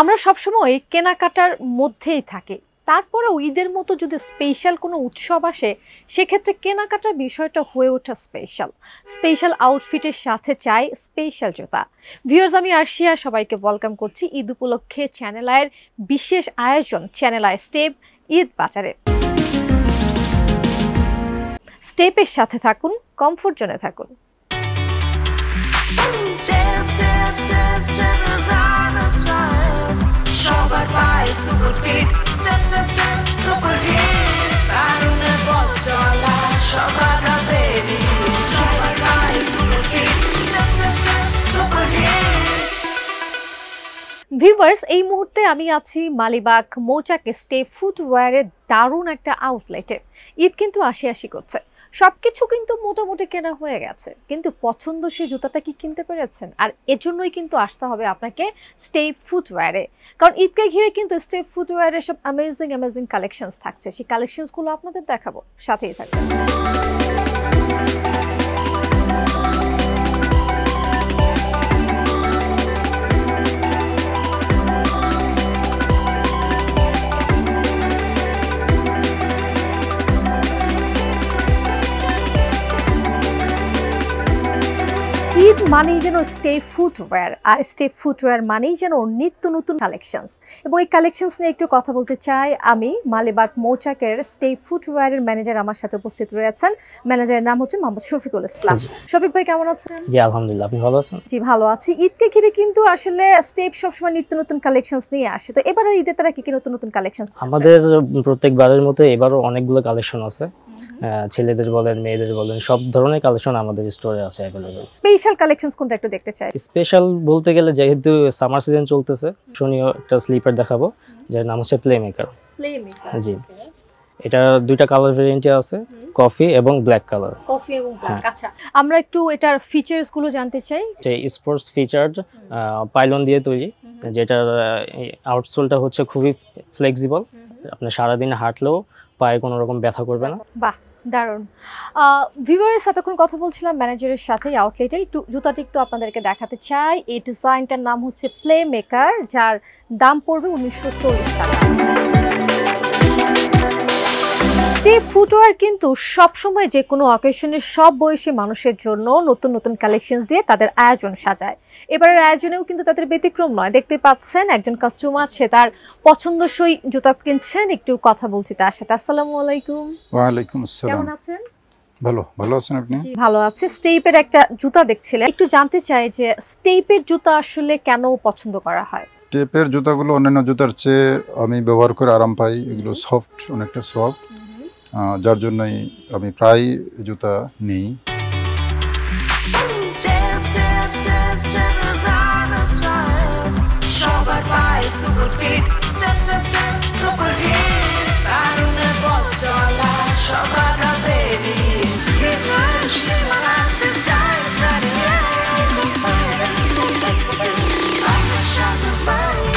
আমরা সবসময় কেনাকাটার মধ্যেই থাকি, তারপরেও ঈদের মতো যদি স্পেশাল কোনো উৎসব আসে সেক্ষেত্রে কেনাকাটার বিষয়টা হয়ে ওঠা স্পেশাল আউটফিটের সাথে চাই স্পেশাল জুতা। ভিউয়ার্স, আমি আরশিয়া, সবাইকে ওয়েলকাম করছি ঈদ উপলক্ষে চ্যানেল আয়ের বিশেষ আয়োজন চ্যানেল আই স্টেপ ঈদ বাজারে। স্টেপের সাথে থাকুন, কমফোর্ট জোনে থাকুন। Step, step, step, step is our mistress. Shabbat by super fit. Step, step, step, super hit. Arune Bolchola, Shabbat baby. Shabbat by super fit. Step, step, step, super hit. Viewers, এই মুহূর্তে আমি আছি মালিবাগ মৌচাক step ফুটওয়্যারের দারুণ একটা আউটলেটে। ঈদ কিন্তু আসি করছে, সবকিছু কিন্তু মোটামুটি কেনা হয়ে গেছে, কিন্তু পছন্দসই জুতাটা কি কিনতে পেরেছেন? আর এজন্যই কিন্তু আসতে হবে আপনাকে স্টেপ ফুটওয়্যারে, কারণ ঈদকে ঘিরে কিন্তু স্টেপ ফুটওয়্যারের সব অ্যামেজিং কালেকশনস থাকছে। সেই কালেকশনসগুলো আপনাদের দেখাবো, সাথেই থাকবে। ঈদ মানেই যেন স্টেপ ফুটওয়্যার, আর স্টেপ ফুটওয়্যার মানেই যেন নিত্য নতুন কালেকশনস। এবং এই কালেকশনস নিয়ে একটু কথা বলতে চাই আমি। মালিবাগ মৌচাকের স্টেপ ফুটওয়্যারের ম্যানেজার আমার সাথে উপস্থিত রয়েছেন। ম্যানেজারের নাম হচ্ছে মোহাম্মদ শফিকুল ইসলাম। শফিক ভাই, কেমন আছেন? জি আলহামদুলিল্লাহ, আপনি ভালো আছেন? জি ভালো আছি। ঈদকে ঘিরে কিন্তু আসলে স্টেপ সবসময় নিত্য নতুন কালেকশনস নিয়ে আসে, তো এবারে ঈদে তারা কি নতুন কালেকশনস? আমাদের প্রত্যেকবারের মতো এবারও অনেকগুলো কালেকশন আছে, ছেলেদের বলেন মেয়েদের বলেন সব ধরনের কালেকশন আমাদের স্টোরে আছে अवेलेबल। স্পেশাল কালেকশনস কোনটা একটু দেখতে চাই? স্পেশাল বলতে গেলে যেহেতু সামার সিজন চলতেছে, শুনিও একটা স্লিপার দেখাবো যার নাম হচ্ছে প্লে মেকার। জি, এটা দুইটা কালার ভেরিয়েন্টে আছে, কফি এবং ব্ল্যাক কালার। কফি এবং ব্ল্যাক। আচ্ছা, আমরা একটু এটার ফিচারস গুলো জানতে চাই। যে স্পোর্টস ফিচারড পাইলন দিয়ে তৈরি, যেটার আউটসোলটা হচ্ছে খুবই ফ্লেক্সিবল। আপনি সারাদিন হাঁটলেও পায়ে কোনো রকম ব্যথা করবে না। বাহ, দারুণ। ভিউয়ারের সাথে এখন কথা বলছিলাম ম্যানেজারের সাথে আউটলেটের। একটু জুতাটি একটু আপনাদেরকে দেখাতে চাই। এই ডিজাইনটার নাম হচ্ছে প্লে মেকার, যার দাম পড়বে 1940 টাকা। স্টেপ ফুটওয়্যার কিন্তু সবসময় যে কোনো অকেশনের সব বয়সী মানুষের জন্য নতুন কালেকশনস দিয়ে তাদের আয়োজন সাজায়। এবারের আয়োজনেও কিন্তু তাদের ব্যতিক্রম নয়। দেখতে পাচ্ছেন একজন কাস্টমার, সে তার পছন্দসই জুতা কিনছেন। একটু কথা বলছি তার সাথে। আসসালামু আলাইকুম। ওয়ালাইকুম আসসালাম। কেমন আছেন? ভালো আছেন আপনি? জি ভালো আছি। স্টেপের একটা জুতা দেখছিলেন, একটু জানতে চাই যে স্টেপের জুতা আসলে কেন পছন্দ করা হয়? স্টেপের জুতাগুলো অন্যান্য জুতার চেয়ে আমি ব্যবহার করে আরাম পাই। এগুলো সফট, অনেকটা সফট, যার জন্যই আমি প্রায় জুতা নিই। Step, step, step, step is our mistress. Shabbat by super fit. Step, step, step, super hit. Arune Bolchola, Shabbat baby. It's right, she my last time, ready, yeah. Confident, flexible. I'm a shabbat body.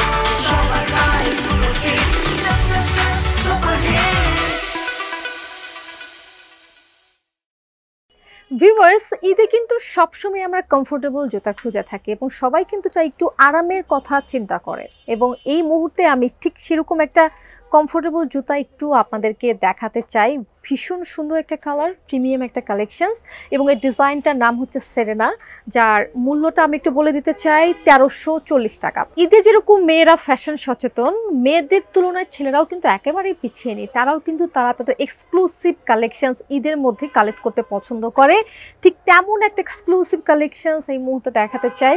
Shabbat by super fit. Step, step, step, super hit. Viewers, ঈদে কিন্তু সবসময় আমরা comfortable জুতা খুঁজে থাকি এবং সবাই কিন্তু চাই একটু আরামের কথা চিন্তা করে। এবং এই মুহূর্তে আমি ঠিক সেরকম একটা কমফোর্টেবল জুতা একটু আপনাদেরকে দেখাতে চাই। ভীষণ সুন্দর একটা কালার, প্রিমিয়াম একটা কালেকশনস, এবং এর ডিজাইনটার নাম হচ্ছে সেরেনা, যার মূল্যটা আমি একটু বলে দিতে চাই 1340 টাকা। ঈদে যেরকম মেয়েরা ফ্যাশন সচেতন, মেয়েদের তুলনায় ছেলেরাও কিন্তু একেবারেই পিছিয়ে নেই। তারা তাদের এক্সক্লুসিভ কালেকশনস ঈদের মধ্যে কালেক্ট করতে পছন্দ করে। ঠিক তেমন একটা এক্সক্লুসিভ কালেকশনস এই মুহূর্তে দেখাতে চাই।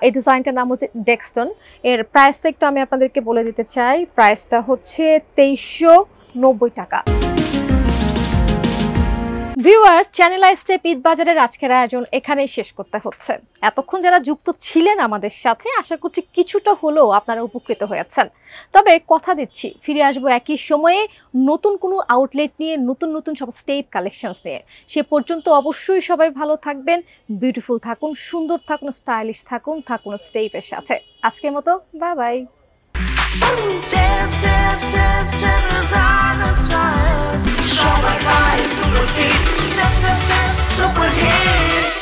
এই ডিজাইনটার নাম হচ্ছে ডেক্সটন। এর প্রাইসটা একটু আমি আপনাদেরকে বলে দিতে চাই। প্রাইসটা হচ্ছে 2390 টাকা। Viewers, channel I step Eid বাজারের আজকের আয়োজন এখানেই শেষ করতে হচ্ছে। এতক্ষণ যারা যুক্ত ছিলেন আমাদের সাথে, আশা করছি কিছুটা হলেও আপনারা উপকৃত হয়েছেন। তবে কথা দিচ্ছি, ফিরে আসবো একই সময়ে নতুন কোনো আউটলেট নিয়ে, নতুন সব স্টেপ কালেকশনস নিয়ে। সে পর্যন্ত অবশ্যই সবাই ভালো থাকবেন, বিউটিফুল থাকুন, সুন্দর থাকুন, স্টাইলিশ থাকুন স্টেপের সাথে। আজকের মতো bye bye. Step, step, step, step is our mistress. Shabbat by super fit. Step, step, step, super hit.